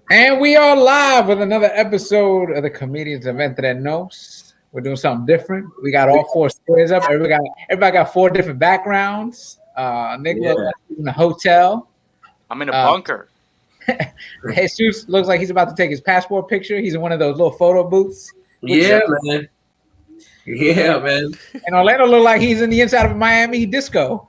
And we are live with another episode of the Comedians of Entre Nos. We're doing something different. We got all four squares up. Everybody got four different backgrounds. Nick looks like he's in a hotel. I'm in a bunker. Jesus looks like he's about to take his passport picture. He's in one of those little photo booths. Yeah, man. Yeah, man. And Orlando looked like he's in the inside of a Miami disco.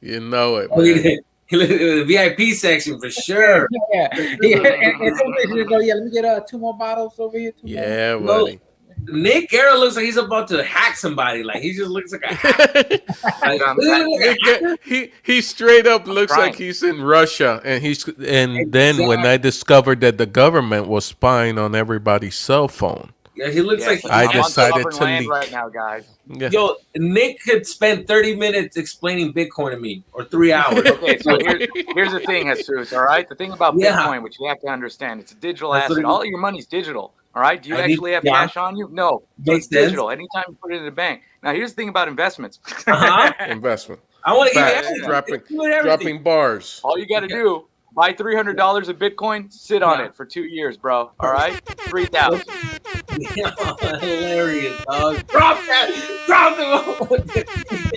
You know it, man. The VIP section for sure. Yeah. And some pictures go, let me get 2 more bottles over here. Yeah, buddy. Nick Guerra looks like he's about to hack somebody. Like he just looks like a hacker. He straight up looks like he's in Russia, and then when I discovered that the government was spying on everybody's cell phone, yeah, he looks like I decided to leak right now, guys. Yeah. Yo, Nick could spend 30 minutes explaining Bitcoin to me, or 3 hours. Okay, so here's the thing, Jesus. All right, the thing about Bitcoin, which you have to understand, it's a digital asset. All your money's digital. All right, do you actually have cash on you? No, it's digital. Anytime you put it in the bank. Now, here's the thing about investments. Investment. I want to get dropping bars. All you got to do. Buy $300 of Bitcoin, sit on it for 2 years, bro. All right? 3,000. Hilarious, dog. Drop that. Drop it.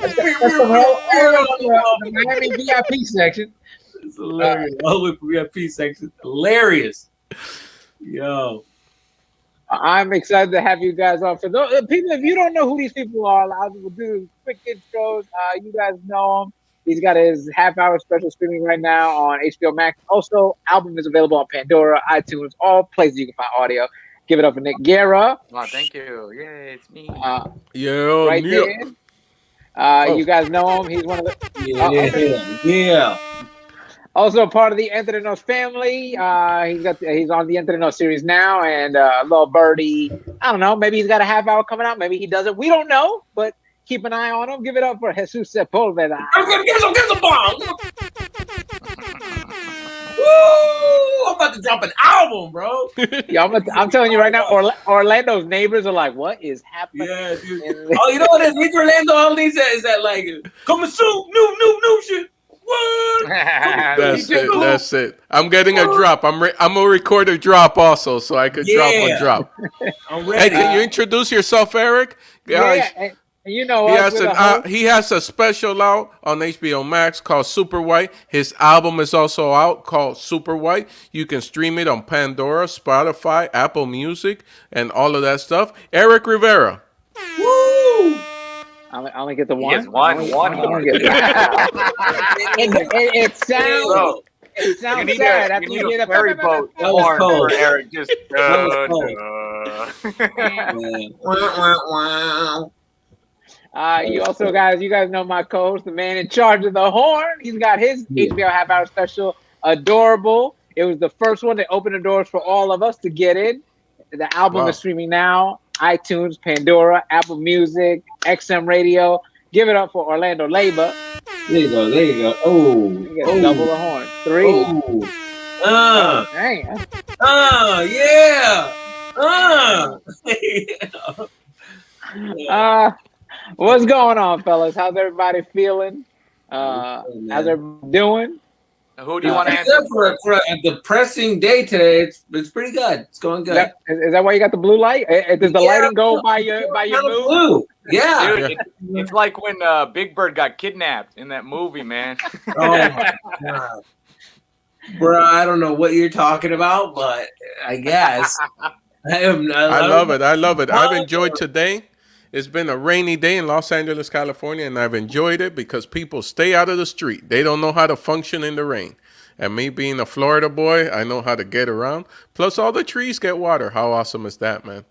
That's the Miami VIP section. It's hilarious. All the VIP section. Hilarious. Yo. I'm excited to have you guys on. For those people, if you don't know who these people are, I will do quick intros. You guys know him. He's got his half-hour special streaming right now on HBOMAX. Also, album is available on Pandora, iTunes, all places you can find audio. Give it up for Nick Guerra. Oh, thank you. Yay, it's me. Right there. You guys know him. He's one of the... Yeah. Also part of the Entre Nos family. He's on the Entre Nos series now, and little birdie. I don't know. Maybe he's got a half hour coming out. Maybe he doesn't. We don't know, but keep an eye on him. Give it up for Jesus Sepulveda. Give some bomb. Woo! I'm about to drop an album, bro. Yeah, I'm telling you right now, Orlando's neighbors are like, what is happening? Yeah, dude. Oh, you know what it is? Orlando all these is that like coming soon, new shit. What? That's it. I'm getting a drop. I'm gonna record a drop also, so I could drop a drop. I'm ready. Hey, can you introduce yourself, Eric? Yeah. You know, he has a special out on HBOMAX called Super White. His album is also out called Super White. You can stream it on Pandora, Spotify, Apple Music, and all of that stuff. Erik Rivera. Woo! I only get the one. Yes, one. It sounds sad. You need a ferry boat for Eric. Just you also you guys know my co-host, the man in charge of the horn. He's got his HBO half-hour special, Adorable. It was the first one that opened the doors for all of us to get in. The album is streaming now. iTunes, Pandora, Apple Music, XM Radio. Give it up for Orlando Leyba. There you go. Oh, you got double the horn. 3. What's going on, fellas? How's everybody feeling? How's everybody doing? Who do you want to answer? For a depressing day today, it's pretty good. It's going good. Is that why you got the blue light? Does the lighting go by your mood? Blue. Yeah. Dude, it's like when Big Bird got kidnapped in that movie, man. Oh my God. Bro, I don't know what you're talking about, but I guess. I love it. I've enjoyed today. It's been a rainy day in Los Angeles, California, and I've enjoyed it because people stay out of the street. They don't know how to function in the rain. And me being a Florida boy, I know how to get around. Plus, all the trees get water. How awesome is that, man?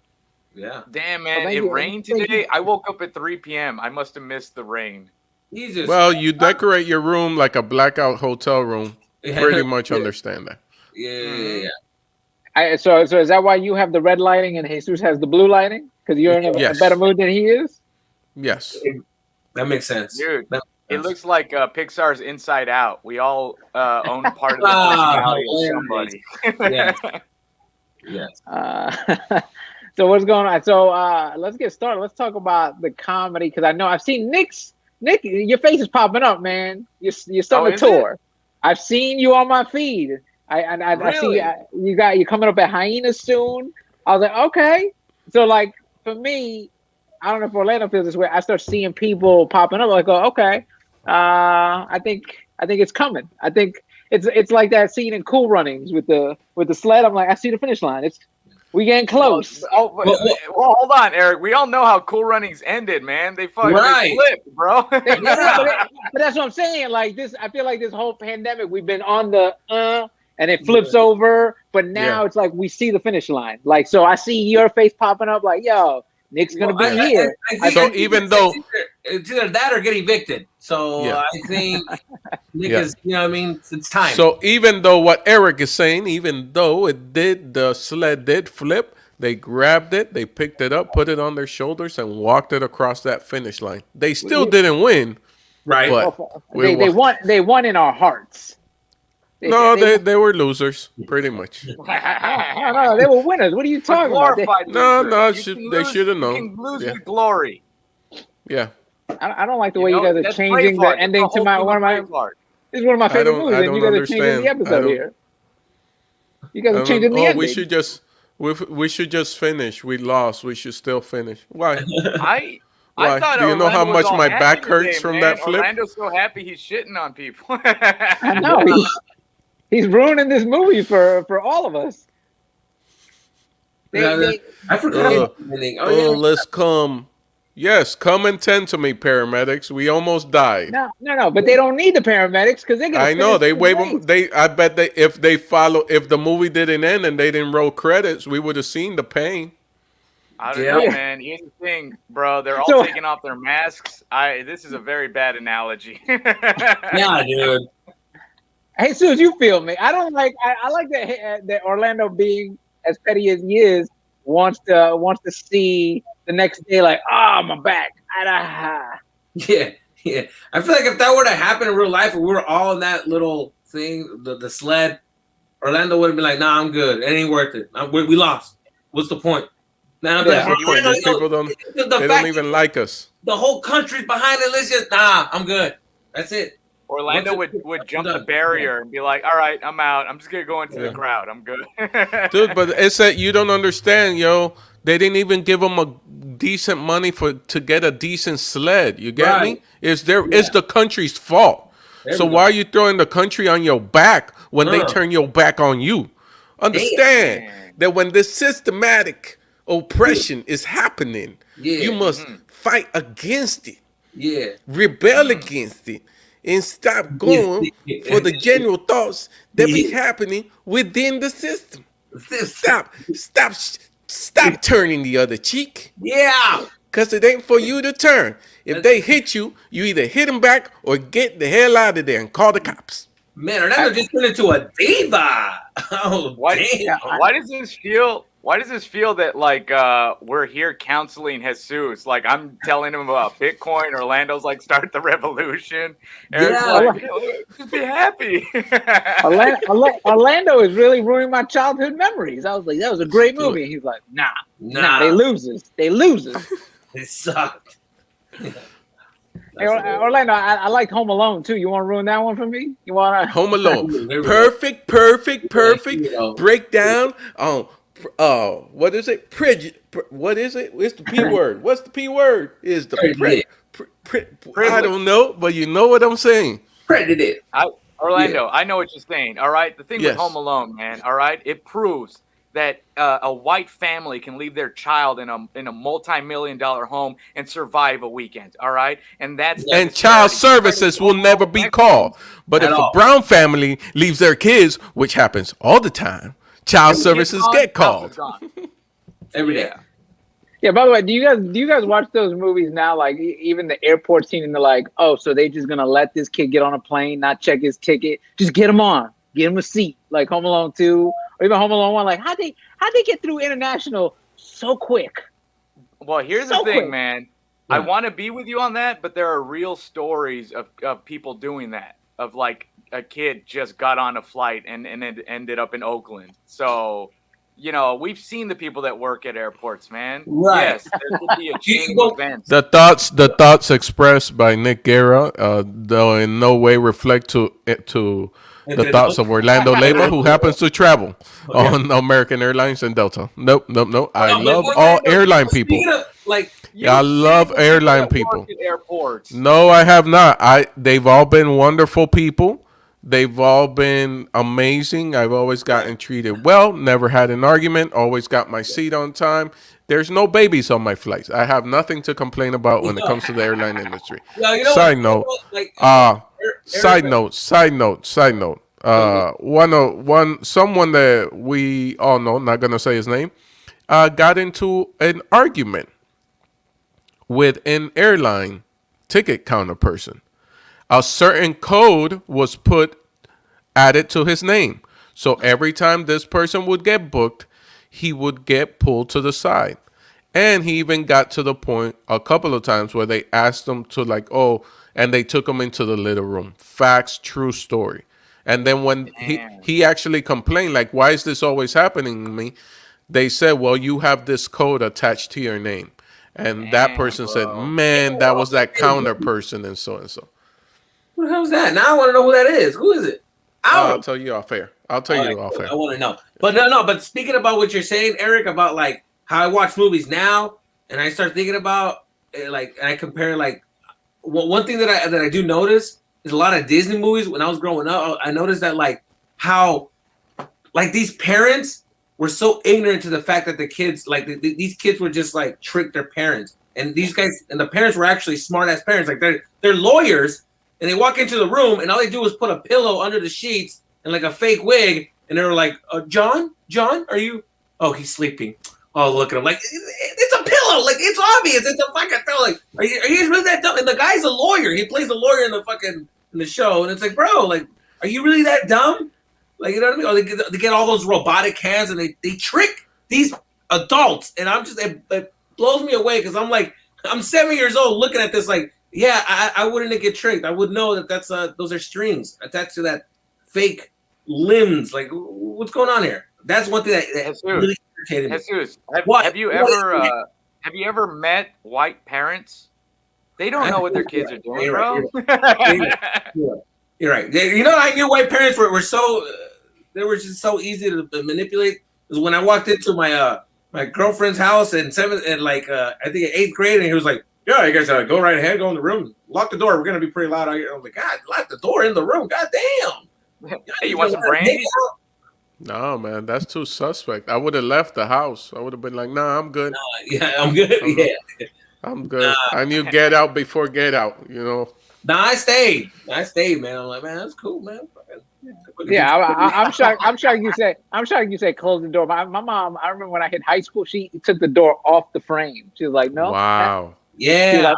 Yeah. Damn, man. It rained today. I woke up at 3 p.m. I must have missed the rain. Jesus. Well, you decorate your room like a blackout hotel room. Pretty much understand that. Yeah. So is that why you have the red lighting and Jesus has the blue lighting? Because you're in a better mood than he is? Yes. That makes sense. Dude, it looks like Pixar's Inside Out. We all own part of the personality of somebody. Yes. So what's going on? So let's get started. Let's talk about the comedy, because I know I've seen Nick, your face is popping up, man. You're starting to tour. I've seen you on my feed. I see Really? you coming up at Hyenas soon. I was like, okay. So like for me, I don't know if Orlando feels this way. I start seeing people popping up. I go, okay. I think it's coming. I think it's like that scene in Cool Runnings with the sled. I'm like, I see the finish line. We getting close. Well, hold on, Eric. We all know how Cool Runnings ended, man. They fucking they flipped, bro. But that's what I'm saying. Like this, I feel like this whole pandemic, we've been on the and it flips over. But now it's like we see the finish line. Like, so I see your face popping up. Like, yo, Nick's gonna be here. So even though it's either that or get evicted. So I think Nick is, you know what I mean? It's time. So even though what Eric is saying, even though the sled did flip, they grabbed it, they picked it up, put it on their shoulders, and walked it across that finish line. They still didn't win, right? But they won. They won in our hearts. They were losers, pretty much. No, they were winners. What are you talking about? No, they should have known. You can lose with glory. Yeah. I don't like the way you guys are changing the ending to one of my. This is one of my favorite movies, and you guys are changing the episode here. You guys are changing the ending. We should just finish. We lost. We should still finish. Why? I Why? thought Do you know how much my back hurts from that flip? Orlando's so happy he's shitting on people. I know. He's ruining this movie for all of us. I forgot. Let's come. Yes, come and tend to me, paramedics. We almost died. No, but they don't need the paramedics because they're gonna. I know they wave them. I bet if the movie didn't end and they didn't roll credits, we would have seen the pain. I don't know, man. Here's the thing, bro. They're all taking off their masks. This is a very bad analogy. Yeah, dude. Hey, Suze, you feel me? I don't like. I like that Orlando, being as petty as he is, wants to see the next day like, my back. Yeah. I feel like if that were to happen in real life, if we were all in that little thing, the sled, Orlando would have been like, "Nah, I'm good. It ain't worth it. We lost. What's the point?" Now these people don't even like us. The whole country's behind it. Let's just I'm good. That's it. Orlando would jump the barrier and be like, "All right, I'm out. I'm just gonna go into the crowd. I'm good." Dude, but it's that you don't understand, yo. They didn't even give them a decent money to get a decent sled. You get me? It's the country's fault. So why are you throwing the country on your back when they turn your back on you? Understand that when this systematic oppression is happening, you must fight against it. Yeah. Rebel against it. And stop going for the general thoughts that be happening within the system. Stop turning the other cheek. Yeah. Because it ain't for you to turn. If they hit you, you either hit them back or get the hell out of there and call the cops. Man, Orlando just turned into a diva. Why does this feel? Why does this feel that like we're here counseling Jesus? Like I'm telling him about Bitcoin. Orlando's like, start the revolution. Eric's like, just be happy. Orlando is really ruining my childhood memories. I was like, that was a great movie. And he's like, nah, they losers. They sucked. Hey, Orlando, I liked Home Alone too. You want to ruin that one for me? You want to Home Alone? Perfect breakdown. What is it? What is it? It's the P word. What's the P word? Is the I don't know, but you know what I'm saying. Orlando, I know what you're saying. All right, the thing with Home Alone, man. All right, it proves that a white family can leave their child in a multi-million-dollar home and survive a weekend. All right, and child services will never be called. But if a brown family leaves their kids, which happens all the time, child services get called every day. Yeah. By the way, do you guys watch those movies now? Like even the airport scene, and they're like, "Oh, so they just gonna let this kid get on a plane, not check his ticket, just get him on, get him a seat." Like Home Alone 2 or even Home Alone 1. Like how'd they get through international so quick? Well, here's the thing, man. Yeah. I want to be with you on that, but there are real stories of people doing that. Of like a kid just got on a flight and it ended up in Oakland. So, you know, we've seen the people that work at airports, man. Right. Yes, there could be a chain of events. The thoughts expressed by Nick Guerra, though in no way reflect to The thoughts of Orlando Leyba, who happens to travel on American Airlines and Delta. Nope. I love all airline people. I love airline people. Airports. No, I have not. They've all been wonderful people. They've all been amazing. I've always gotten treated well. Never had an argument. Always got my seat on time. There's no babies on my flights. I have nothing to complain about when it comes to the airline industry. Side note. Someone that we all know, not gonna say his name, got into an argument with an airline ticket counter person. A certain code was added to his name. So every time this person would get booked, he would get pulled to the side. And he even got to the point a couple of times where they asked him to and they took him into the little room. Facts, true story. And then when he actually complained, like, why is this always happening to me? They said, well, you have this code attached to your name. And that person said, man, that was that counter person and so and so. Who the hell is that? Now I want to know who that is. Who is it? I'll tell you off air. I want to know. But no. But speaking about what you're saying, Eric, about like how I watch movies now, and I start thinking about and I compare one thing that I do notice is a lot of Disney movies. When I was growing up, I noticed that how these parents were so ignorant to the fact that the kids these kids would just trick their parents, and these guys and the parents were actually smart ass parents. Like they're lawyers. And they walk into the room, and all they do is put a pillow under the sheets and a fake wig. And they were like, John, are you? Oh, he's sleeping. Oh, look at him. It's a pillow. It's obvious. It's a fucking pillow. Are you really that dumb? And the guy's a lawyer. He plays a lawyer in the show. And it's like, bro, are you really that dumb? You know what I mean? Or they get all those robotic hands, and they trick these adults. And it blows me away because I'm 7 years old looking at this yeah, I wouldn't get tricked. I would know that those are strings attached to that fake limbs. What's going on here? That's one thing that really irritated me. Jesus, have you ever met white parents? They don't know what their kids are doing, bro. You're right. You know, I knew white parents were so they were just so easy to manipulate. Because when I walked into my girlfriend's house in I think in 8th grade, and he was like, yeah, you guys go right ahead, go in the room, lock the door. We're gonna be pretty loud out here. I'm like, God, lock the door in the room. God damn. Hey, you want some brandy? No, man, that's too suspect. I would have left the house. I would have been like, nah, I'm good. Yeah, I'm good. I'm good. I knew get out before get out, you know. Nah, I stayed, man. I'm like, man, that's cool, man. Yeah, I'm shocked. I'm shocked you say close the door. My mom, I remember when I hit high school, she took the door off the frame. She was like, no. Wow. Yeah.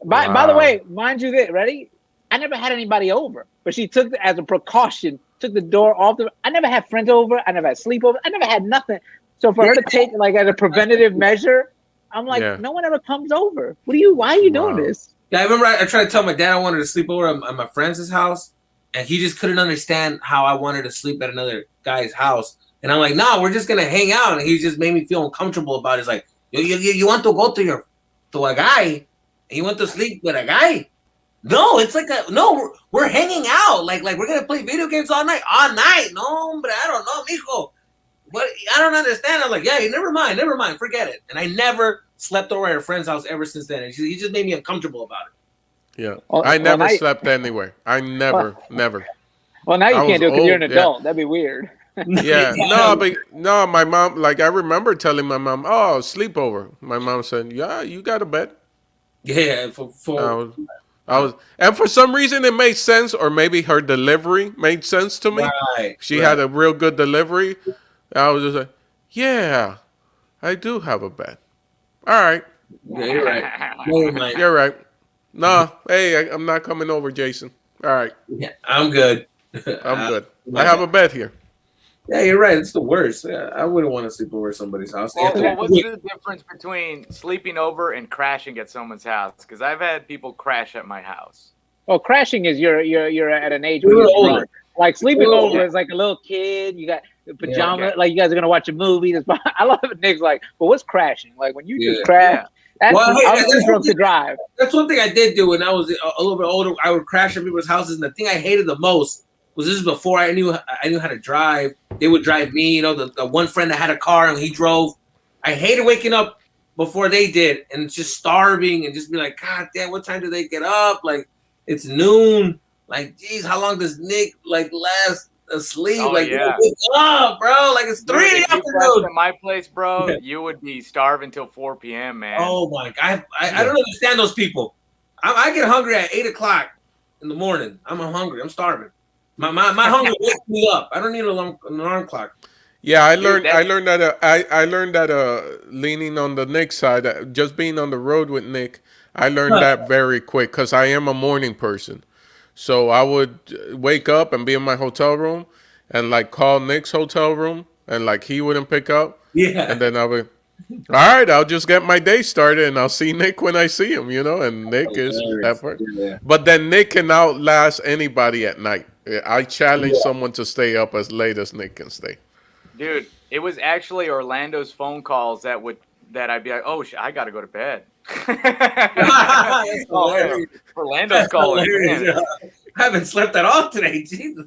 By the way, mind you, ready? I never had anybody over, but she took it as a precaution. Took the door off. I never had friends over. I never had sleepover. I never had nothing. So for her to take as a preventative measure, I'm like, no one ever comes over. Why are you doing this? Yeah, I remember I tried to tell my dad I wanted to sleep over at my friend's house, and he just couldn't understand how I wanted to sleep at another guy's house. And I'm like, no, we're just gonna hang out. And he just made me feel uncomfortable about it. He's like, you want to go to a guy, and you want to sleep with a guy? No, it's we're hanging out. We're gonna play video games all night. No, hombre, I don't know, mijo. But I don't understand. I'm like, yeah, never mind, forget it. And I never slept over at a friend's house ever since then. And he just made me uncomfortable about it. Yeah, I never slept anywhere. I never. Well, now you can't do it because you're an adult. That'd be weird. Yeah, no, my mom. I remember telling my mom, "Oh, sleepover." My mom said, "Yeah, you got a bed." Yeah, and for some reason it made sense, or maybe her delivery made sense to me. Right, she had a real good delivery. I was just like, yeah, I do have a bed. All right. Yeah, you're right. You're right. No, hey, I'm not coming over, Jason. All right. Yeah, I'm good. I'm good. I have a bed here. Yeah, you're right. It's the worst. Yeah, I wouldn't want to sleep over at somebody's house. Well, what's the difference between sleeping over and crashing at someone's house? Because I've had people crash at my house. Well, crashing is you're at an age where you're older. Sleeping over is like a little kid. You got pajamas. You guys are gonna watch a movie. I love it. Nick's like, but what's crashing? When you just crash. I was too drunk to drive. That's one thing I did do when I was a little bit older. I would crash at people's houses, and the thing I hated the most was this is before I knew how to drive. They would drive me. You know, the one friend that had a car and he drove. I hated waking up before they did and just starving and just be like, God damn, what time do they get up? Like, it's noon. Like, geez, how long does Nick like last asleep? Oh, like, yeah. wake up, bro. Like, it's 3 in the afternoon. At my place, bro, you would be starving till 4 p.m., man. Oh my God, I don't understand those people. I get hungry at 8 o'clock in the morning. I'm hungry. I'm starving. My hunger wakes me up. I don't need an alarm clock. Yeah, I learned that leaning on the Nick side, just being on the road with Nick, I learned that very quick because I am a morning person. So I would wake up and be in my hotel room and like call Nick's hotel room and like he wouldn't pick up. Yeah. And then I would, all right, I'll just get my day started and I'll see Nick when I see him, you know, and Nick is that part. Yeah. But then Nick can outlast anybody at night. I challenge someone to stay up as late as Nick can stay. Dude, it was actually Orlando's phone calls that I'd be like, oh, I got to go to bed. Orlando's calling. I haven't slept at all today. Jesus.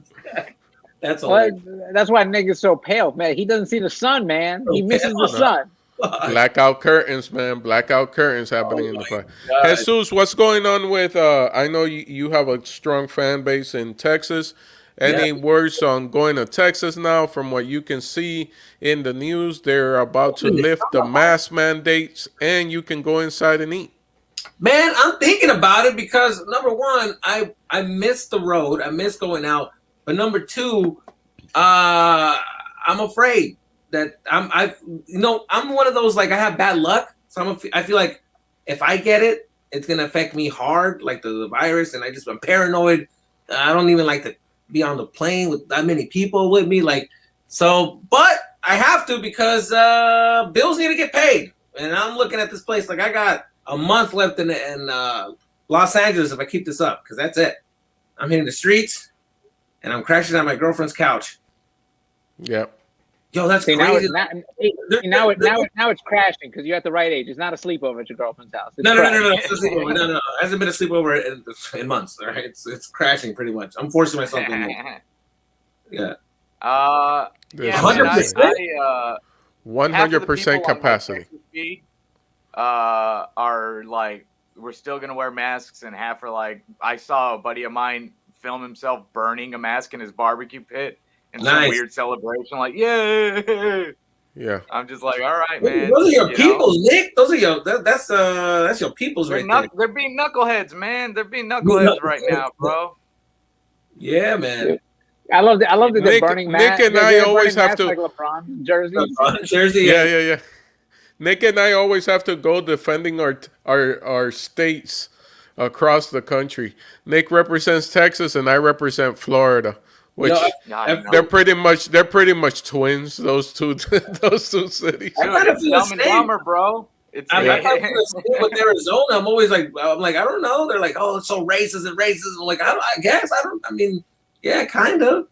That's all. That's why Nick is so pale, man. He doesn't see the sun, man. He misses the sun. Blackout curtains, man. Blackout curtains happening in the fire. Jesus, what's going on with? I know you have a strong fan base in Texas. Any words on going to Texas now? From what you can see in the news, they're about to lift the mask mandates, and you can go inside and eat. Man, I'm thinking about it because number one, I miss the road. I miss going out. But number two, I'm afraid that I'm one of those, like, I have bad luck. So I feel like if I get it, it's gonna affect me hard, like the virus, and I'm paranoid. I don't even like to be on the plane with that many people with me, like, so, but I have to because bills need to get paid, and I'm looking at this place like I got a month left in Los Angeles if I keep this up, because that's it. I'm hitting the streets, and I'm crashing on my girlfriend's couch. Yep. Yo, that's crazy. Now it's crashing because you're at the right age. It's not a sleepover at your girlfriend's house. No. It's a sleepover. No. It hasn't been a sleepover in months. All right, it's crashing pretty much. I'm forcing myself to move. Yeah. 100% capacity. Are like, we're still gonna wear masks, and half are like, I saw a buddy of mine film himself burning a mask in his barbecue pit. And some weird celebration, like, yay! Yeah. I'm just like, all right, man. Those are your peoples, Nick. Those are your that's your peoples right there. They're being knuckleheads, man. They're being knuckleheads right now, bro. Yeah, man. I love that they're burning masks. Nick and I always have to like LeBron jerseys. Jersey. Yeah. Nick and I always have to go defending our states across the country. Nick represents Texas and I represent Florida. Which they're pretty much twins. Those two cities. I thought it's Dumb and Dumber, bro. I thought it was with Arizona. I'm always like, I don't know. They're like, oh, it's so racist. I'm like, I guess yeah, kind of.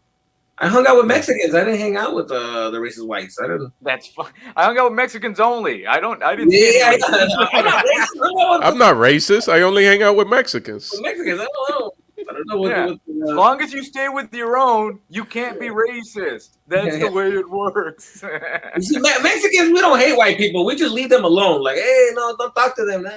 I hung out with Mexicans. I didn't hang out with the racist whites. I didn't. That's fine. I hung out with Mexicans only. I didn't. Yeah, I'm not racist. I only hang out with Mexicans. I don't know. I don't know what as long as you stay with your own, you can't be racist. That's the way it works. You see, Mexicans, we don't hate white people. We just leave them alone. Like, hey, no, don't talk to them.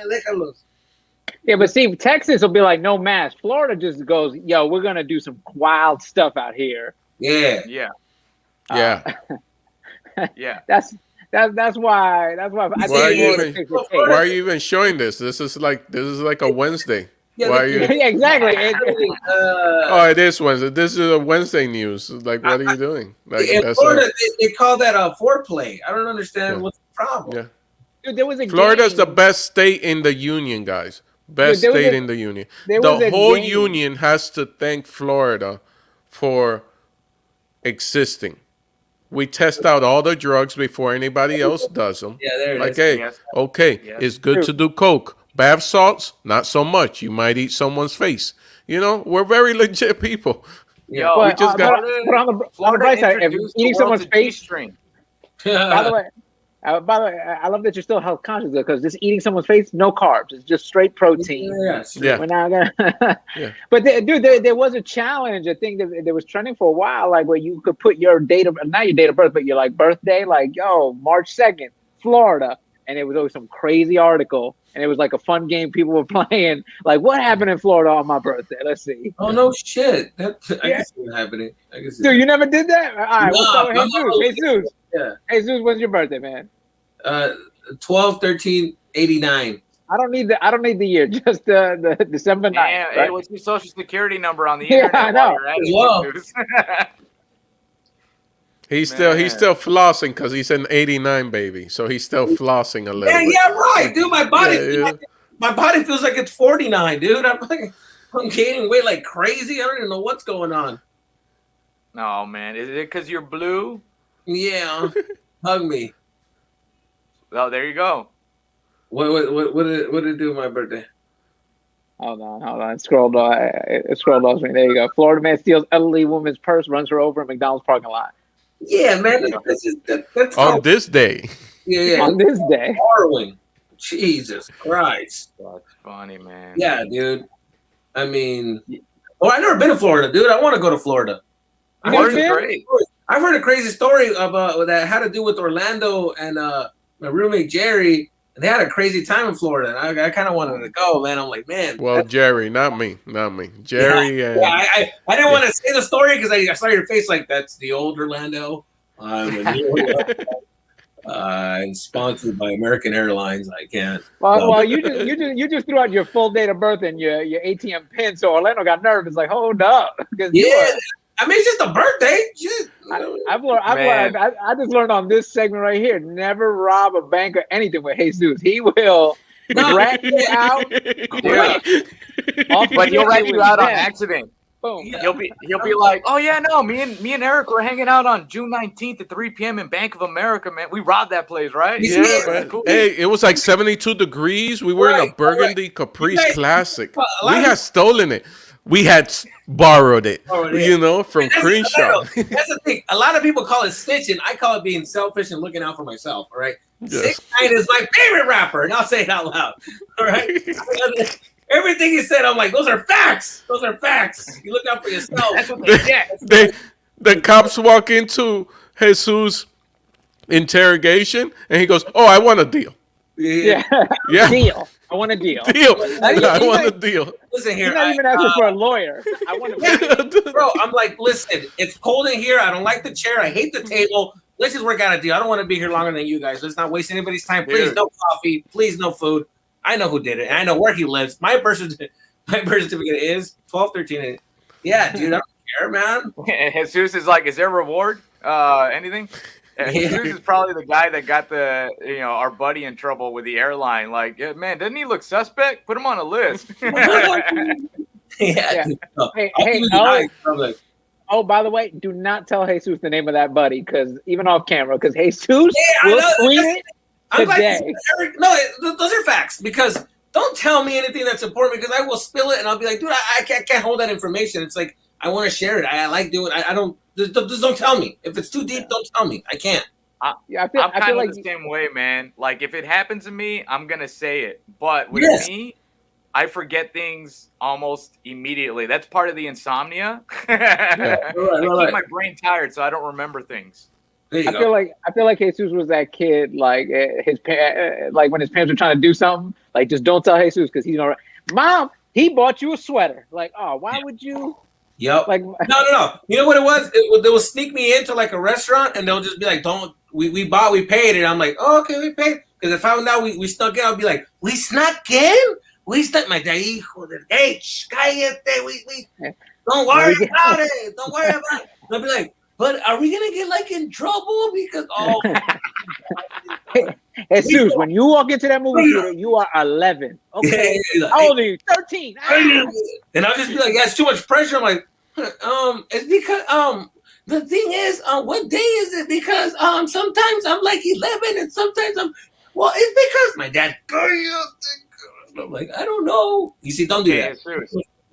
Yeah, but see, Texas will be like, no mask. Florida just goes, yo, we're gonna do some wild stuff out here. Yeah. Yeah. That's why. Why are you even showing this? This is like a Wednesday. Yeah, exactly. It is Wednesday. This is a Wednesday news. Like, what are you doing? Like, in Florida, they call that foreplay. I don't understand what's the problem. Yeah. Dude, there was a Florida's the best state in the union, guys. Best state in the union. The whole union has to thank Florida for existing. We test out all the drugs before anybody else does them. Yeah, there it like, is. Hey, okay, it's good to do coke. Bath salts, not so much. You might eat someone's face. You know, we're very legit people. Yeah, we just got. But on the bright side, if eating someone's face. By the way, By the way, I love that you're still health conscious because just eating someone's face, no carbs. It's just straight protein. Yeah. We're not gonna. Yeah. But dude, there was a challenge. I think that was trending for a while, like where you could put your date of not your date of birth, but your like birthday, like March 2nd, Florida, and it was always some crazy article, and it was like a fun game people were playing. Like, what happened in Florida on my birthday? Let's see. Oh no shit! I can see it happening. Dude, you never did that? All right, No, we'll start with Jesus. Yeah. Jesus, when's your birthday, man? 12/13/89. I don't need the year, just the December 9th. Yeah, right? it was your social security number on the Yeah, internet. I know. He's still flossing because he's an 89 baby, so he's still flossing a little bit. Yeah, right, dude. My body feels like it's 49, dude. I'm gaining weight like crazy. I don't even know what's going on. No, man. Is it because you're blue? Yeah. Hug me. Oh, there you go. What did it do with my birthday? Hold on. It scrolled off me. There you go. Florida man steals elderly woman's purse, runs her over in McDonald's parking lot. Yeah, man. That's on this day. Yeah. On this day. Borrowing. Jesus Christ. That's funny, man. Yeah, dude. I mean, I've never been to Florida, dude. I want to go to Florida. Florida's great. I've heard a crazy story about that had to do with Orlando and my roommate Jerry. And they had a crazy time in Florida, and I kind of wanted to go, man. I'm like, man. Well, Jerry, not me. Jerry. Yeah, I didn't want to say the story because I saw your face like that's the old Orlando. And sponsored by American Airlines. I can't. Well, you just threw out your full date of birth and your ATM pin, so Orlando got nervous. Like, hold up. Yeah. I mean, it's just a birthday. I just learned on this segment right here: never rob a bank or anything with Jesus. He will rat you out. Yeah. But he'll rat you out on accident. Boom. He'll be like, oh yeah, no, me and Eric were hanging out on June 19th at 3 p.m. in Bank of America, man. We robbed that place, right? Yeah, man. Cool. Hey, it was like 72 degrees. We were in a burgundy Caprice Classic. We had stolen it. We had borrowed it, from Crenshaw. That's the thing. A lot of people call it snitching. I call it being selfish and looking out for myself. All right. Yes. 6 9 is my favorite rapper, and I'll say it out loud. All right. Everything he said, I'm like, those are facts. Those are facts. You look out for yourself. That's what they get. The cops walk into Jesus' interrogation, and he goes, "Oh, I want a deal." Yeah. Deal. I want a deal. I want a deal. Listen here. You're not even asking for a lawyer. I want a deal. Bro, I'm like, listen, it's cold in here. I don't like the chair. I hate the table. Let's just work out a deal. I don't want to be here longer than you guys. Let's not waste anybody's time. Please, no coffee. Please, no food. I know who did it. And I know where he lives. My birth certificate is 12/13. Yeah, dude, I don't care, man. Jesus is like, is there a reward? Anything? Jesus is probably the guy that got our buddy in trouble with the airline. Like, yeah, man, doesn't he look suspect? Put him on a list. Yeah. Oh, by the way, do not tell Jesus the name of that buddy, because even off camera, because Jesus will tweet it today. No, those are facts. Because don't tell me anything that's important, because I will spill it and I'll be like, dude, I can't hold that information. It's like I want to share it. I like doing. I don't. Just don't tell me. If it's too deep, don't tell me. I can't. I'm kind of the same way, man. Like, if it happens to me, I'm gonna say it. But with me, I forget things almost immediately. That's part of the insomnia. I keep my brain tired, so I don't remember things. I feel like Jesus was that kid, like when his parents were trying to do something, like, just don't tell Jesus because he's not. Mom, he bought you a sweater. Like, oh, why would you? Yep. Like, no. You know what it was? They will sneak me into like a restaurant, and they'll just be like, "Don't we paid it." I'm like, "Oh, okay, we paid." Because if I found out we snuck in, I'll be like, "We snuck in? We snuck my dad. Hey, cállate. We don't worry about it. Don't worry about it." I'll be like, "But are we gonna get like in trouble because Jesus, when you walk into that movie theater, you are 11. Okay, how old are you? 13. And I'll just be like, "Yeah, it's too much pressure." I'm like, it's because the thing is, what day is it? Because sometimes I'm like 11, and sometimes it's because my dad. I'm like, I don't know. You see, don't do that.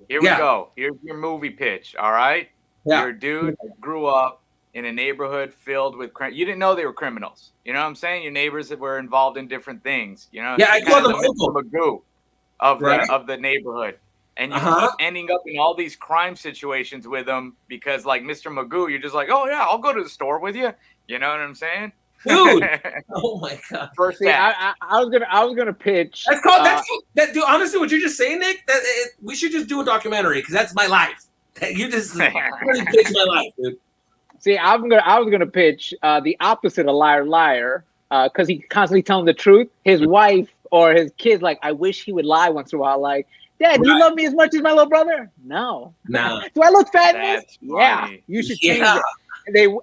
Here we go. Here's your movie pitch. All right. Yeah. You're a dude grew up in a neighborhood filled with you didn't know they were criminals. You know what I'm saying? Your neighbors that were involved in different things. You know, Yeah, I call them Mr. Magoo of right? the neighborhood. And you keep ending up in all these crime situations with them because, like Mr. Magoo, you're just like, oh yeah, I'll go to the store with you. You know what I'm saying, dude? Oh my god! First, I was gonna pitch. That's called that. Dude, honestly, what you're just saying, Nick, we should just do a documentary because that's my life. You just really pitch my life, dude. See, I was gonna pitch the opposite of liar, liar, because he constantly telling the truth. His wife or his kids, like, I wish he would lie once in a while, like. Dad, you love me as much as my little brother? No. No. Do I look fat in this? Yeah. You should change it.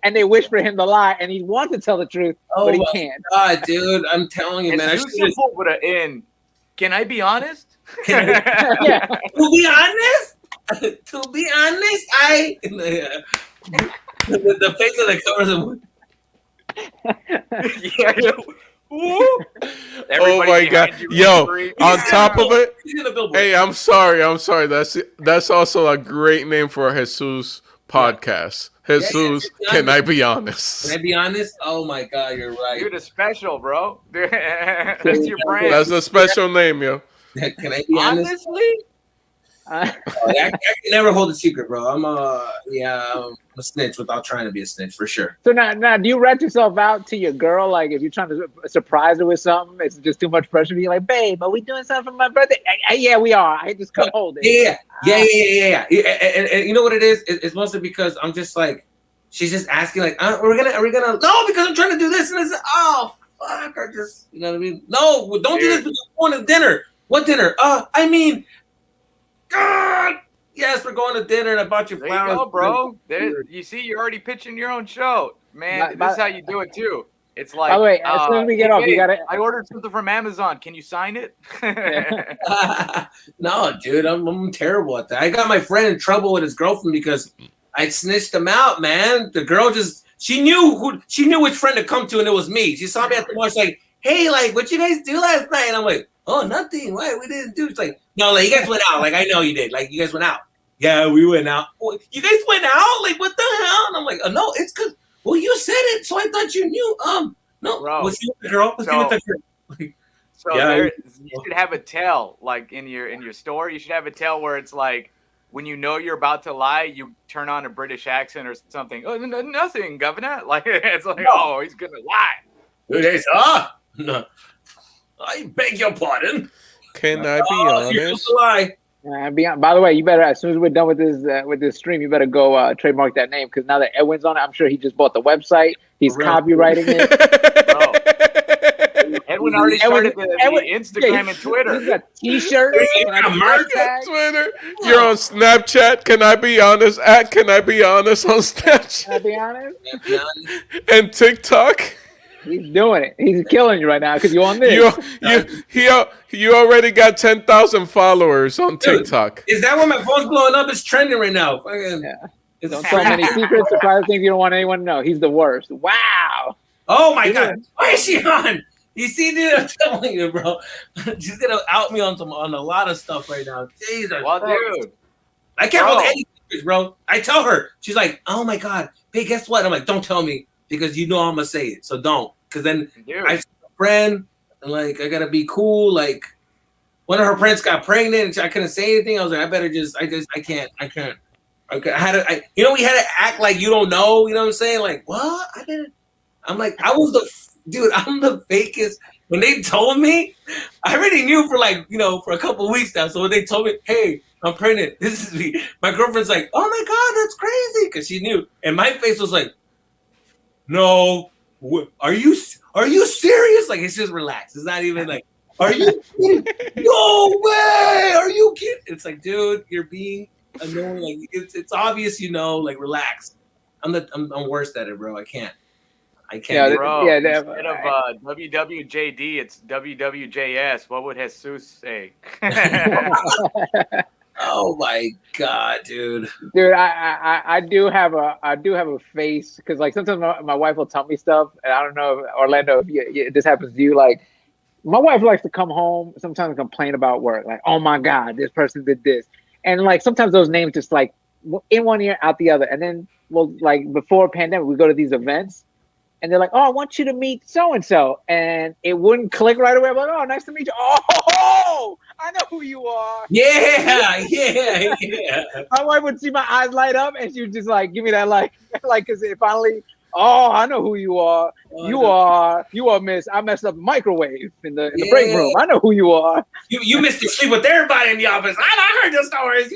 And they wish for him to lie, and he wants to tell the truth, but he can't. God, dude, I'm telling you, man. Jesus Sepulveda in. Can I be honest? Yeah. To be honest, I the face of the covers him. Yeah. Oh my god, yo! On top of it, hey, I'm sorry. That's also a great name for a Jesus podcast. Jesus, can I be honest? Can I be honest? Oh my god, you're right. You're the special, bro. That's your brand. That's a special name, yo. Can I be honest? Honestly, I can never hold a secret, bro. I'm a snitch without trying to be a snitch for sure. So now, do you rat yourself out to your girl? Like, if you're trying to surprise her with something, it's just too much pressure. You're like, babe, are we doing something for my birthday? Yeah, we are. I just couldn't hold it. Yeah. And you know what it is? It's mostly because I'm just like, she's just asking, like, are we gonna? No, because I'm trying to do this and this. Oh, fuck! I just, you know what I mean? No, don't do this. We're going to dinner. What dinner? I mean. God, yes, we're going to dinner and I bought you flowers. There you go, bro. You see, you're already pitching your own show, man. This is how you do it too. It's like, by the way, as soon as we get off, you gotta. I ordered something from Amazon. Can you sign it? No, dude, I'm terrible at that. I got my friend in trouble with his girlfriend because I snitched him out, man. The girl she knew which friend to come to, and it was me. She saw me at the bar. She's like, hey, like, what you guys do last night? And I'm like, oh, nothing. What? We didn't do. It's like, no, like, you guys went out. Like, I know you did. Like, you guys went out. Yeah, we went out. Well, you guys went out? Like, what the hell? And I'm like, oh, no, it's because, well, you said it, so I thought you knew. No, bro. Let's see with the girl. Let's see with the girl. So you should have a tell, like, in your store. You should have a tell where it's like, when you know you're about to lie, you turn on a British accent or something. Oh, nothing, governor. Like, it's like, oh, he's gonna lie. No. I beg your pardon. Can I be honest? By the way, you better, as soon as we're done with this stream, you better go trademark that name, because now that Edwin's on it, I'm sure he just bought the website. He's copywriting it. Bro. Edwin already started the Instagram and Twitter. He's got T-shirts. Twitter. You're on Snapchat. Can I be honest? Can I be honest on Snapchat? Can I be honest? And TikTok. He's doing it. He's killing you right now because you're on this. You already got 10,000 followers on TikTok. Is that when my phone's blowing up? It's trending right now. Don't tell many secrets, surprise things you don't want anyone to know. He's the worst. Wow. Oh my God. Why is she on? You see, dude, I'm telling you, bro. She's gonna out me on a lot of stuff right now. Jesus. Well, dude. I can't hold any secrets, bro. I tell her. She's like, oh my God. Hey, guess what? I'm like, don't tell me because you know I'm gonna say it. So don't. Because then I have a friend and like I gotta be cool. Like one of her friends got pregnant and I couldn't say anything. I was like, I can't. Okay, we had to act like you don't know. You know what I'm saying? Like, what? I didn't. I'm like, I'm the fakest. When they told me, I already knew for for a couple of weeks now. So when they told me, hey, I'm pregnant, this is me. My girlfriend's like, oh my God, that's crazy. Because she knew. And my face was like, no, are you serious? Like, it's just relaxed. It's not even like, are you kidding? No way. Are you kidding? It's like, dude, you're being annoying. Like, it's obvious, like, relax. I'm worst at it, bro. I can't. Bro. Instead of WWJD, it's WWJS. What would Jesus say? Oh my God, dude! Dude, I do have a face because like sometimes my wife will tell me stuff, and I don't know, Orlando, if this happens to you. Like, my wife likes to come home sometimes and complain about work. Like, oh my God, this person did this, and like sometimes those names just like in one ear, out the other. And then, well, like before pandemic, we go to these events, and they're like, "Oh, I want you to meet so and so," and it wouldn't click right away. I'm like, "Oh, nice to meet you." Oh, I know who you are. Yeah. My wife would see my eyes light up, and she would just like give me that like because it finally. Oh, I know who you are. You are Miss. I messed up the microwave in the break room. I know who you are. You missed your sleep with everybody in the office. I heard your stories.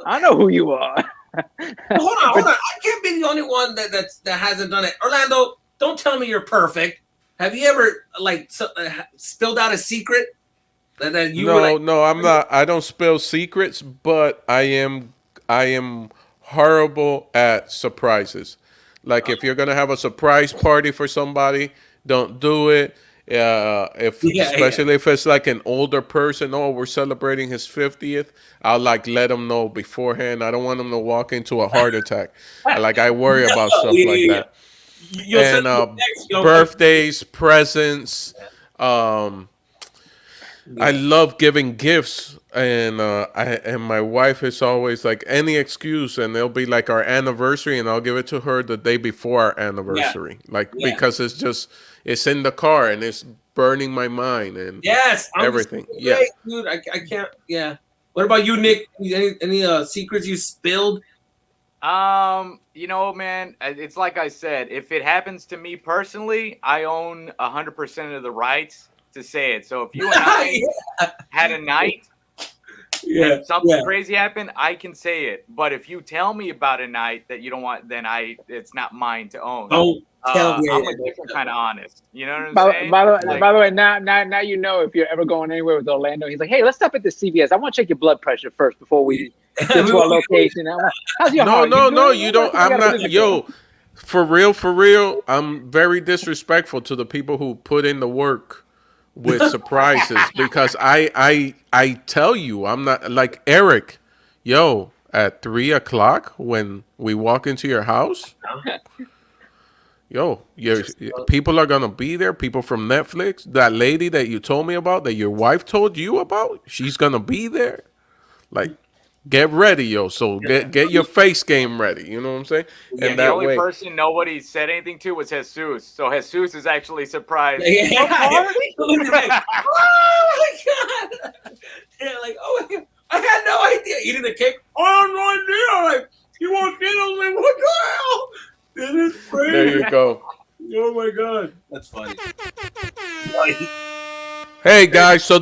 I know who you are. Hold on. I can't be the only one that hasn't done it. Orlando, don't tell me you're perfect. Have you ever spilled out a secret that you were No, I'm not. I don't spill secrets, but I am horrible at surprises. Like if you're gonna have a surprise party for somebody, don't do it. Especially if it's like an older person, oh, we're celebrating his 50th. I'll like let them know beforehand. I don't want them to walk into a heart attack. I worry about stuff like that. And birthdays, presents. I love giving gifts, and my wife is always like any excuse, and it'll be like our anniversary, and I'll give it to her the day before our anniversary, because it's in the car and it's burning my mind and everything. Yeah, dude, I can't. Yeah. What about you, Nick? Any secrets you spilled? Man, it's like I said, if it happens to me personally, I own 100% of the rights to say it. So if you and I had a night and something crazy happened, I can say it. But if you tell me about a night that you don't want, then it's not mine to own. Don't tell me. I'm a different kind of honest. You know what I'm saying? By the way, now you know if you're ever going anywhere with Orlando. He's like, hey, let's stop at the CVS. I want to check your blood pressure first before we get to our location. How's your heart? No, you don't. I'm not. Yo, for real. I'm very disrespectful to the people who put in the work with surprises because I tell you, I'm not like Eric. Yo, at 3:00 when we walk into your house, yo, people are gonna be there. People from Netflix, that lady that you told me about, that your wife told you about, she's gonna be there. Like, get ready, yo. So get your face game ready. You know what I'm saying? Yeah, and the only person nobody said anything to was Jesus. So Jesus is actually surprised. Oh my god! Yeah, like, oh my god, I had no idea. Eating the cake. Oh, I had no idea. Like, you walked in. I was like, what the hell? This is crazy. There you go. Oh my god, that's funny. Hey guys, so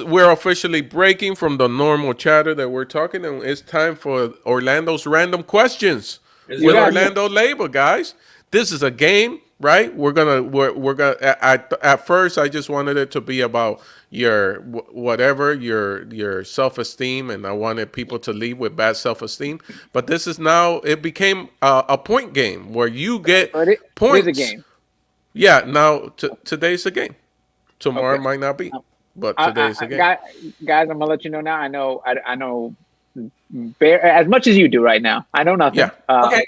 we're officially breaking from the normal chatter that we're talking, and it's time for Orlando's random questions with Orlando Leyba, guys. This is a game, right? We're gonna. At first, I just wanted it to be about your self-esteem, and I wanted people to leave with bad self-esteem. But this is now it became a point game where you get points. It is a game. Yeah. Now today's a game. Tomorrow might not be, but today's a game. Guys, I'm gonna let you know now. I know as much as you do right now. I know nothing. Yeah.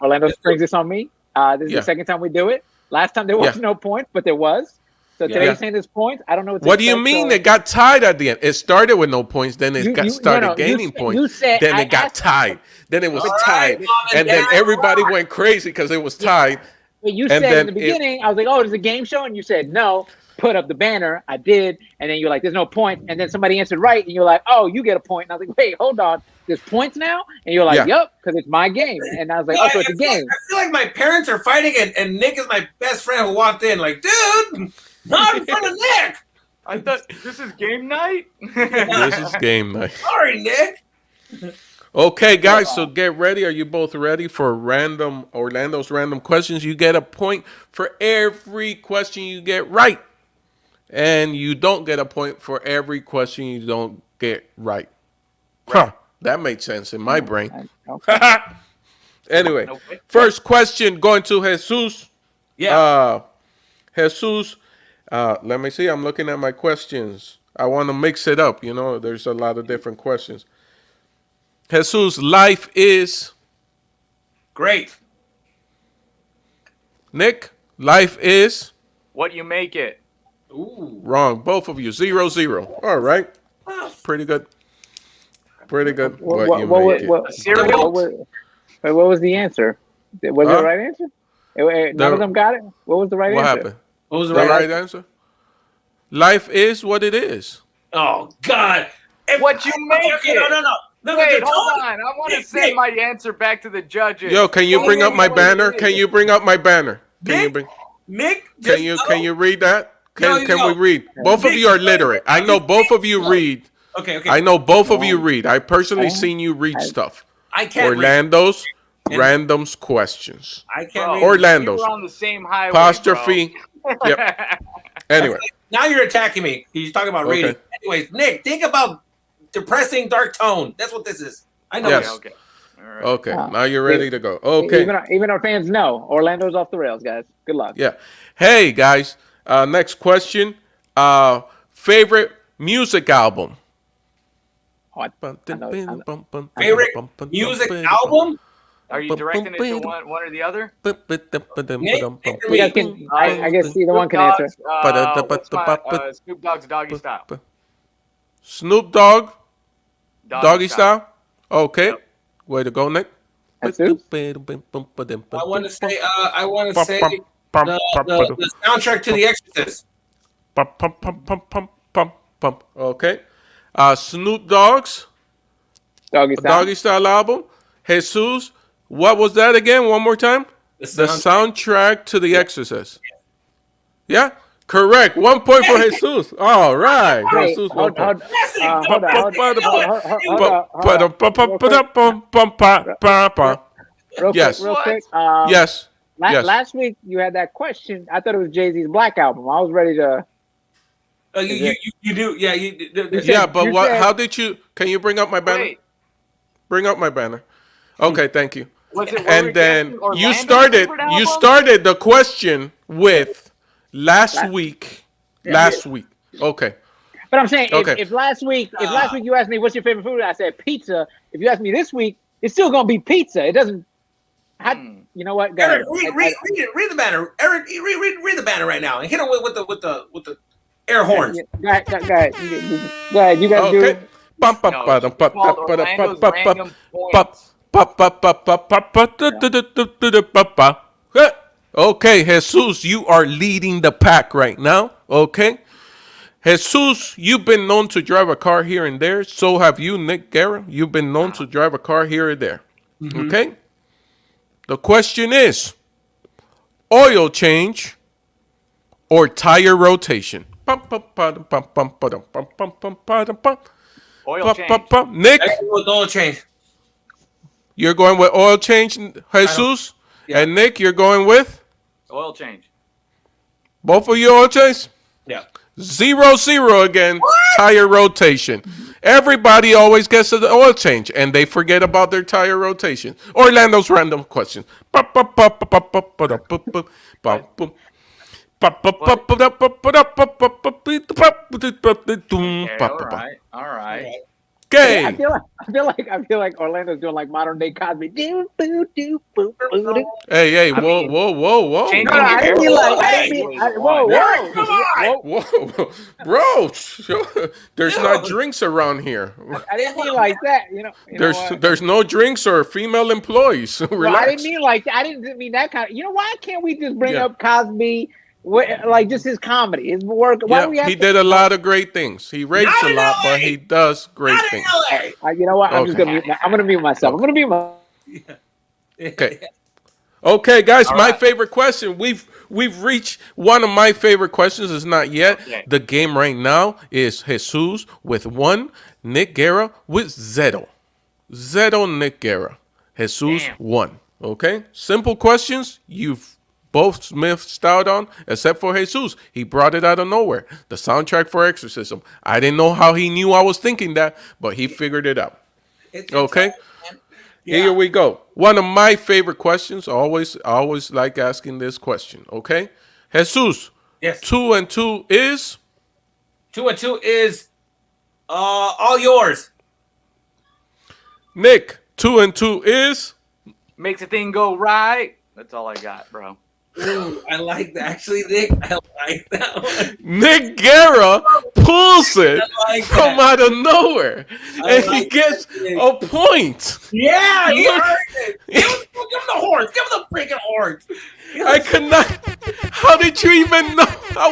Orlando springs this on me. This is the second time we do it. Last time there was no point, but there was. So today you're saying there's points. I don't know what do you mean? It got tied at the end. It started with no points, then it started gaining points. Then it got tied. Then it was tied, and then everybody went crazy because it was tied. But you said in the beginning, I was like, "Oh, there's a game show," and you said no. Put up the banner. I did, and then you're like, "There's no point," and then somebody answered right, and you're like, "Oh, you get a point." And I was like, "Wait, hold on, there's points now?" And you're like, "Yep," because it's my game. And I was like, "Oh, so it's a game." I feel like my parents are fighting, and Nick is my best friend who walked in. Like, dude, not in front of Nick. I thought this is game night. This is game night. Sorry, Nick. Okay, guys, so get ready. Are you both ready for Orlando's random questions? You get a point for every question you get right. And you don't get a point for every question you don't get right. Huh, that made sense in my brain. Anyway, first question going to Jesus. Yeah. Jesus, let me see. I'm looking at my questions. I want to mix it up. You know, there's a lot of different questions. Jesus, life is great. Nick, life is what you make it. Ooh. Wrong. Both of you. 0-0. All right. Pretty good. Pretty good. What, But you what, make what, it. Cereal. what was the answer? Was it the Huh? right answer? None of them got it. What was the right What answer? happened? What was The the right answer? Life is what it is. Oh God! What you make Okay, it? no. Wait, hold on. I want to send my answer back to the judges. Yo, can you Tell bring me up my what it banner? is. Can you bring up my banner? Can you Nick, bring? Nick, Can you read that? Can Yo. we read? Both of you are literate. I know both of you read. Okay. I know both of you read. I personally seen you read stuff. I can't Orlando's read. randoms questions. I can't Bro, read. Orlando's we were on the same highway, apostrophe. bro. Yep. Anyway, Now you're attacking me. He's talking about reading. Okay. Anyways, Nick, think about depressing dark tone. That's what this is. I know. Yes. Okay. All right. okay. Now you're ready to go. Okay. Even our fans know Orlando's off the rails, guys. Good luck. Yeah. Hey guys. Next question. Favorite music album. Favorite music album? Are you directing it to one or the other? You guys can, I guess either one can answer. Snoop Dogg's Doggy Style. Snoop Dogg, Doggy Style. Okay. Yep. Way to go, Nick. I want to say the soundtrack to The Exorcist. Okay. Snoop Dogg's Doggy Style album. Jesus, what was that again? One more time. The soundtrack to The Exorcist. Yeah? Correct. 1 point for Jesus. All right. Jesus, 1 point. Real quick. Yes. Last week you had that question. I thought it was Jay-Z's Black Album. I was ready to. You do, yeah. Yeah, but what? How did you? Can you bring up my banner? Wait. Bring up my banner. Okay, thank you. And then you started the question with last week. Okay. But I'm saying if last week you asked me what's your favorite food, I said pizza. If you ask me this week, it's still gonna be pizza. It doesn't. You know what? Eric, read the banner. Eric, read the banner right now and hit him with the air horns. Go ahead. You guys do it. Okay, Jesus, you are leading the pack right now. Okay. Jesus, you've been known to drive a car here and there. So have you, Nick Guerra. You've been known to drive a car here or there. Mm-hmm. Okay. The question is, oil change or tire rotation? Oil change. Nick? With oil change. You're going with oil change, Jesus? Yeah. And Nick, you're going with? Oil change. Both of you oil change? Yeah. 0-0 again. What? Tire rotation. Everybody always gets to the oil change, and they forget about their tire rotation. Orlando's random question. Okay, all right. Okay. I feel like Orlando's doing like modern day Cosby. Hey, whoa. I didn't mean Bro, there's not drinks around here. I didn't mean like that. There's no drinks or female employees. Relax. I didn't mean like that. I didn't mean that kind of. Why can't we just bring up Cosby? Like just his comedy, his work. He did a lot of great things. He rapes a lot, but he does great things. You know what? I'm just gonna mute myself. Okay. Okay, guys. My favorite question. We've reached one of my favorite questions. It's not yet. Okay. The game right now is Jesus with 1, Nick Guerra with 0. 0 Nick Guerra. Jesus 1. Okay. Simple questions. You've both missed out on, except for Jesus. He brought it out of nowhere. The soundtrack for Exorcism. I didn't know how he knew I was thinking that, but he figured it out. Okay? Here we go. One of my favorite questions. I always like asking this question. Okay? Jesus. Yes. 2 and 2 is? 2 and 2 is all yours. Nick. 2 and 2 is? Makes a thing go right. That's all I got, bro. Ooh, I like that. Actually, Nick, I like that one. Nick Guerra pulls it from out of nowhere, and he gets a point. Yeah, he Look, earned it. Give him the horns. Give him the freaking horns. I could not. How did you even know? How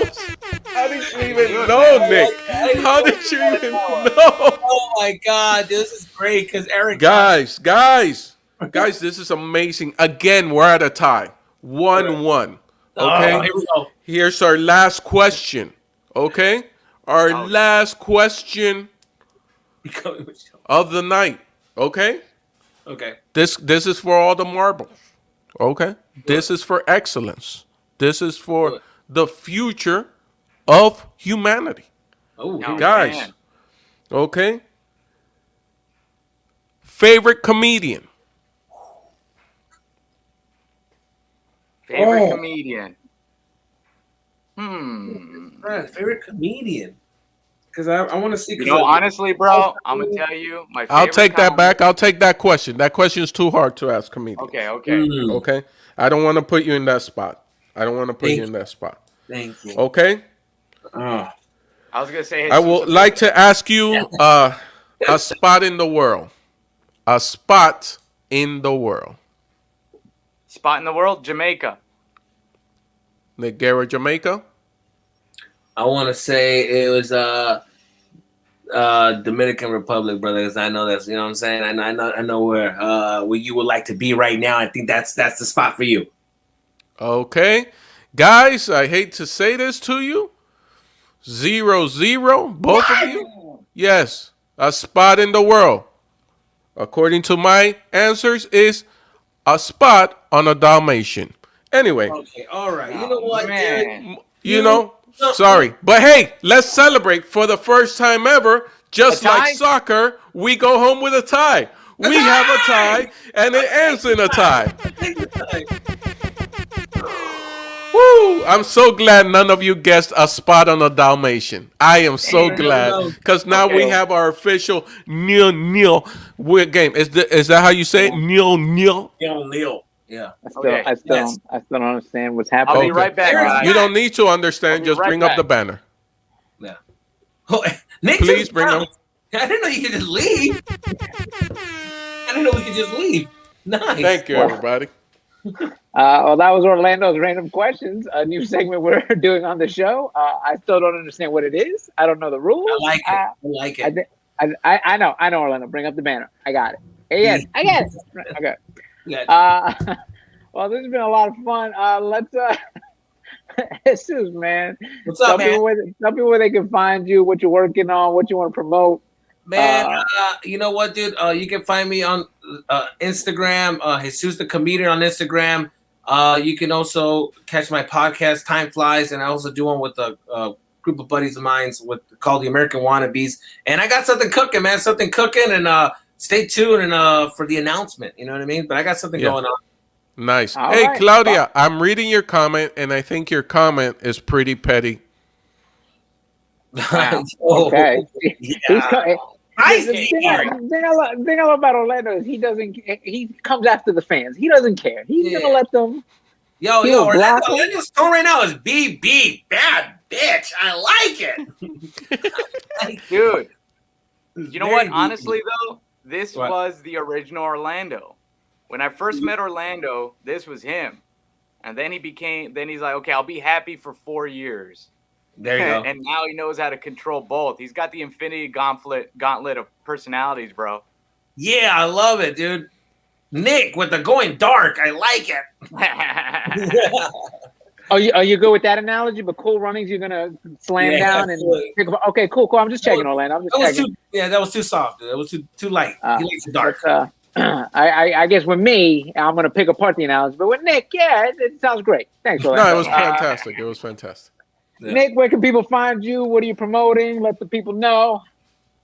did you even know, Nick? How did you even know? Oh my God, this is great because Eric. Guys, this is amazing. Again, we're at a tie. 1-1. Okay. Oh, here we go. Here's our last question. Okay. Our last question of the night. Okay. Okay. This is for all the marbles. Okay. This is for excellence. This is for the future of humanity. Oh, guys. Man. Okay. Favorite comedian. Favorite comedian. Favorite comedian. Because I want to see. You know, honestly, bro, I'm gonna tell you my. Favorite I'll take that back. I'll take that question. That question is too hard to ask comedian. Okay. Okay. I don't want to put you in that spot. Thank you. Okay. I was gonna say. I would like to ask you a spot in the world. A spot in the world. Spot in the world, Jamaica. Nick Guerra, Jamaica. I want to say it was Dominican Republic, brothers. I know that's, you know what I'm saying. I know where you would like to be right now. I think that's the spot for you. Okay, guys. I hate to say this to you. 0-0, both of you. Yes, a spot in the world, according to my answers, is a spot on a Dalmatian. Anyway. Okay. All right. You know what, man? Sorry. But hey, let's celebrate for the first time ever. Just like soccer, we go home with a tie. We have a tie, and it ends in a tie. Woo! I'm so glad none of you guessed a spot on a Dalmatian. I am so glad, because now we have our official 0-0 game. Is that how you say it? 0-0? 0-0. Yeah. I still don't understand what's happening. I'll be right back. Guys. You don't need to understand. Just bring up the banner. Yeah. Oh, Nick, please bring up. I didn't know you could just leave. Nice. Thank you, everybody. Well, that was Orlando's Random Questions, a new segment we're doing on the show. I still don't understand what it is. I don't know the rules. I like it. I know, Orlando. Bring up the banner. I got it. Yes, I got it. Okay. Well, this has been a lot of fun. Let's Jesus, man. What's up, man? Tell people where they can find you, what you're working on, what you want to promote. Man, you know what, dude? You can find me on Instagram, Jesus the Comedian on Instagram. You can also catch my podcast, Time Flies, and I also do one with a group of buddies of mine called the American Wannabes. And I got something cooking, man. And stay tuned and for the announcement. You know what I mean? But I got something going on. Nice. Hey, Claudia, I'm reading your comment, and I think your comment is pretty petty. Wow. Okay. Yeah. The thing I love about Orlando is he comes after the fans. He doesn't care. He's gonna let them. Orlando's tone right now is BB, bad bitch. I like it. Dude. You know what? Honestly though, this was the original Orlando. When I first met Orlando, this was him. And then he's like, okay, I'll be happy for 4 years. There you go. And now he knows how to control both. He's got the infinity gauntlet of personalities, bro. Yeah, I love it, dude. Nick with the going dark. I like it. Are you good with that analogy? But Cool Runnings, you're gonna slam down and pick up. Okay, cool. I'm just checking, Orlando. That was too soft. Dude. That was too light. He likes the dark. I guess with me, I'm gonna pick apart the analogy. But with Nick, it sounds great. Thanks, Orlando. No, it was fantastic. It was fantastic. Yeah. Nick, where can people find you? What are you promoting? Let the people know.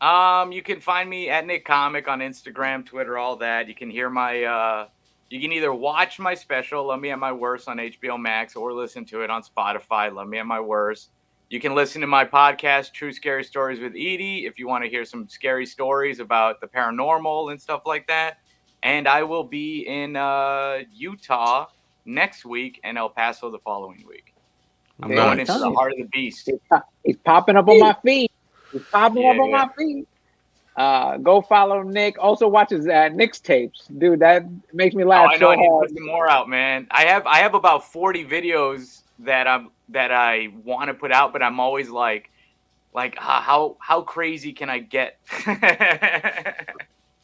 You can find me at Nick Comic on Instagram, Twitter, all that. You can hear my you can either watch my special, Love Me at My Worst, on HBOMAX, or listen to it on Spotify, Love Me at My Worst. You can listen to my podcast, True Scary Stories with Edie, if you want to hear some scary stories about the paranormal and stuff like that. And I will be in Utah next week and El Paso the following week. I'm Nice. going into the heart of the beast. He's popping up on my feed. He's popping up on my feed. Go follow Nick. Also watches Nick's tapes, dude. That makes me laugh. I know. I need to put some more out, man. I have about 40 videos that I want to put out, but I'm always like how crazy can I get?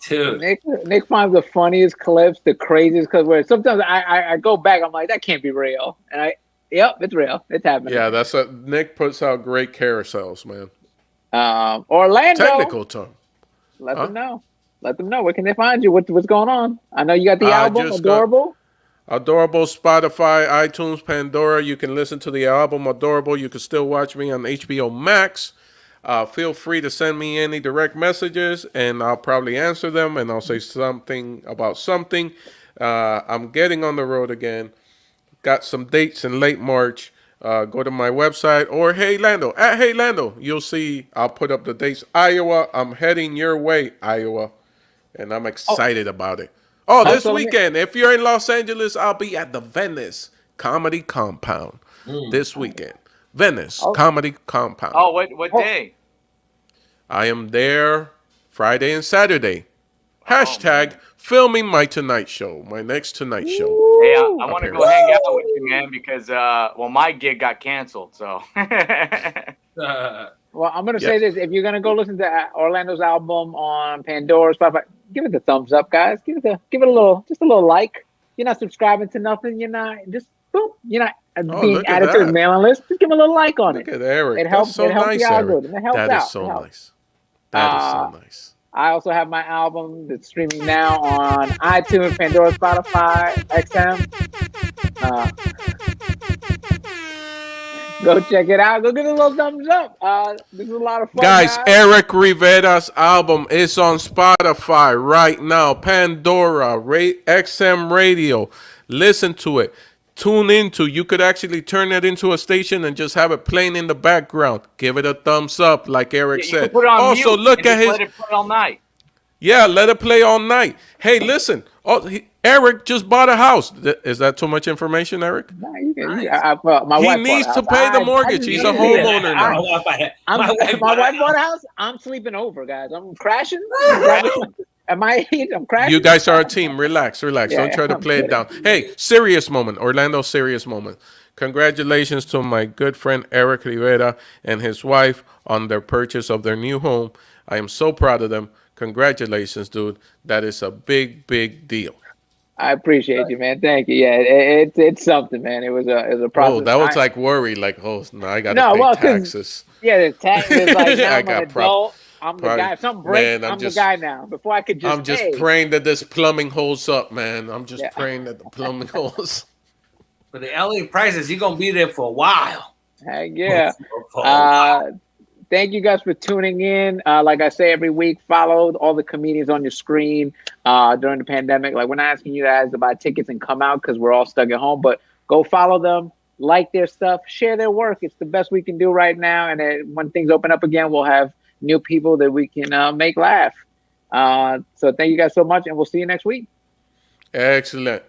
Dude, Nick finds the funniest clips, the craziest clips. Where sometimes I go back, I'm like, that can't be real, and yep, it's real. It's happening. Yeah, Nick puts out great carousels, man. Orlando. Technical term. Let them know. Let them know. Where can they find you? What's going on? I know you got the album, Adorable. Adorable, Spotify, iTunes, Pandora. You can listen to the album, Adorable. You can still watch me on HBOMAX. Feel free to send me any direct messages, and I'll probably answer them, and I'll say something about something. I'm getting on the road again. Got some dates in late March. Go to my website or Hey Lando, at Hey Lando. You'll see I'll put up the dates. Iowa, I'm heading your way, Iowa. And I'm excited about it. This weekend, if you're in Los Angeles, I'll be at the Venice Comedy Compound this weekend. Venice Comedy Compound. Oh, what day? I am there Friday and Saturday. Hashtag filming my Tonight Show, my next Tonight Show. Hey, I want to go hang out with you, man, because my gig got canceled. So. Well, I'm gonna say this: if you're gonna go listen to Orlando's album on Pandora, Spotify, give it the thumbs up, guys. Give it a little like. You're not subscribing to nothing. You're not just boom. You're not being added to the mailing list. Just give him a little like on it. Look at Eric. It helps. So it helps nice, the algorithm. It helps that out. Is so nice. That is so nice. I also have my album that's streaming now on iTunes, Pandora, Spotify, XM. Go check it out. Go give it a little thumbs up. This is a lot of fun, guys. Erik Rivera's album is on Spotify right now. Pandora, XM Radio. Listen to it. Tune into. You could actually turn it into a station and just have it playing in the background. Give it a thumbs up, like Eric said. Put it on also, mute look at his. Let it play all night. Yeah, let it play all night. Hey, listen. Eric just bought a house. Is that too much information, Eric? No, my wife needs to pay the mortgage. He's a homeowner now. My wife bought a house. I'm sleeping over, guys. I'm crashing. I'm crashing. You guys are a team. Relax. Don't try to play it down. Hey, serious moment. Orlando, serious moment. Congratulations to my good friend Erik Rivera and his wife on their purchase of their new home. I am so proud of them. Congratulations, dude. That is a big, big deal. I appreciate you, man. Thank you. Yeah, it's something, man. It was a process. Oh, that was like worry. Like, no, I got to pay taxes. Yeah, the taxes. Like, now I'm an adult. I'm the Probably, guy. If something breaks, I'm the guy now. Before I could just I'm just praying that this plumbing holds up, man. I'm just praying that the plumbing holds. For the LA prices, you're going to be there for a while. Heck yeah. Thank you guys for tuning in. Like I say every week, follow all the comedians on your screen during the pandemic. Like, we're not asking you guys to buy tickets and come out because we're all stuck at home, but go follow them, like their stuff, share their work. It's the best we can do right now. And when things open up again, we'll have new people that we can make laugh. So thank you guys so much, and we'll see you next week. Excellent.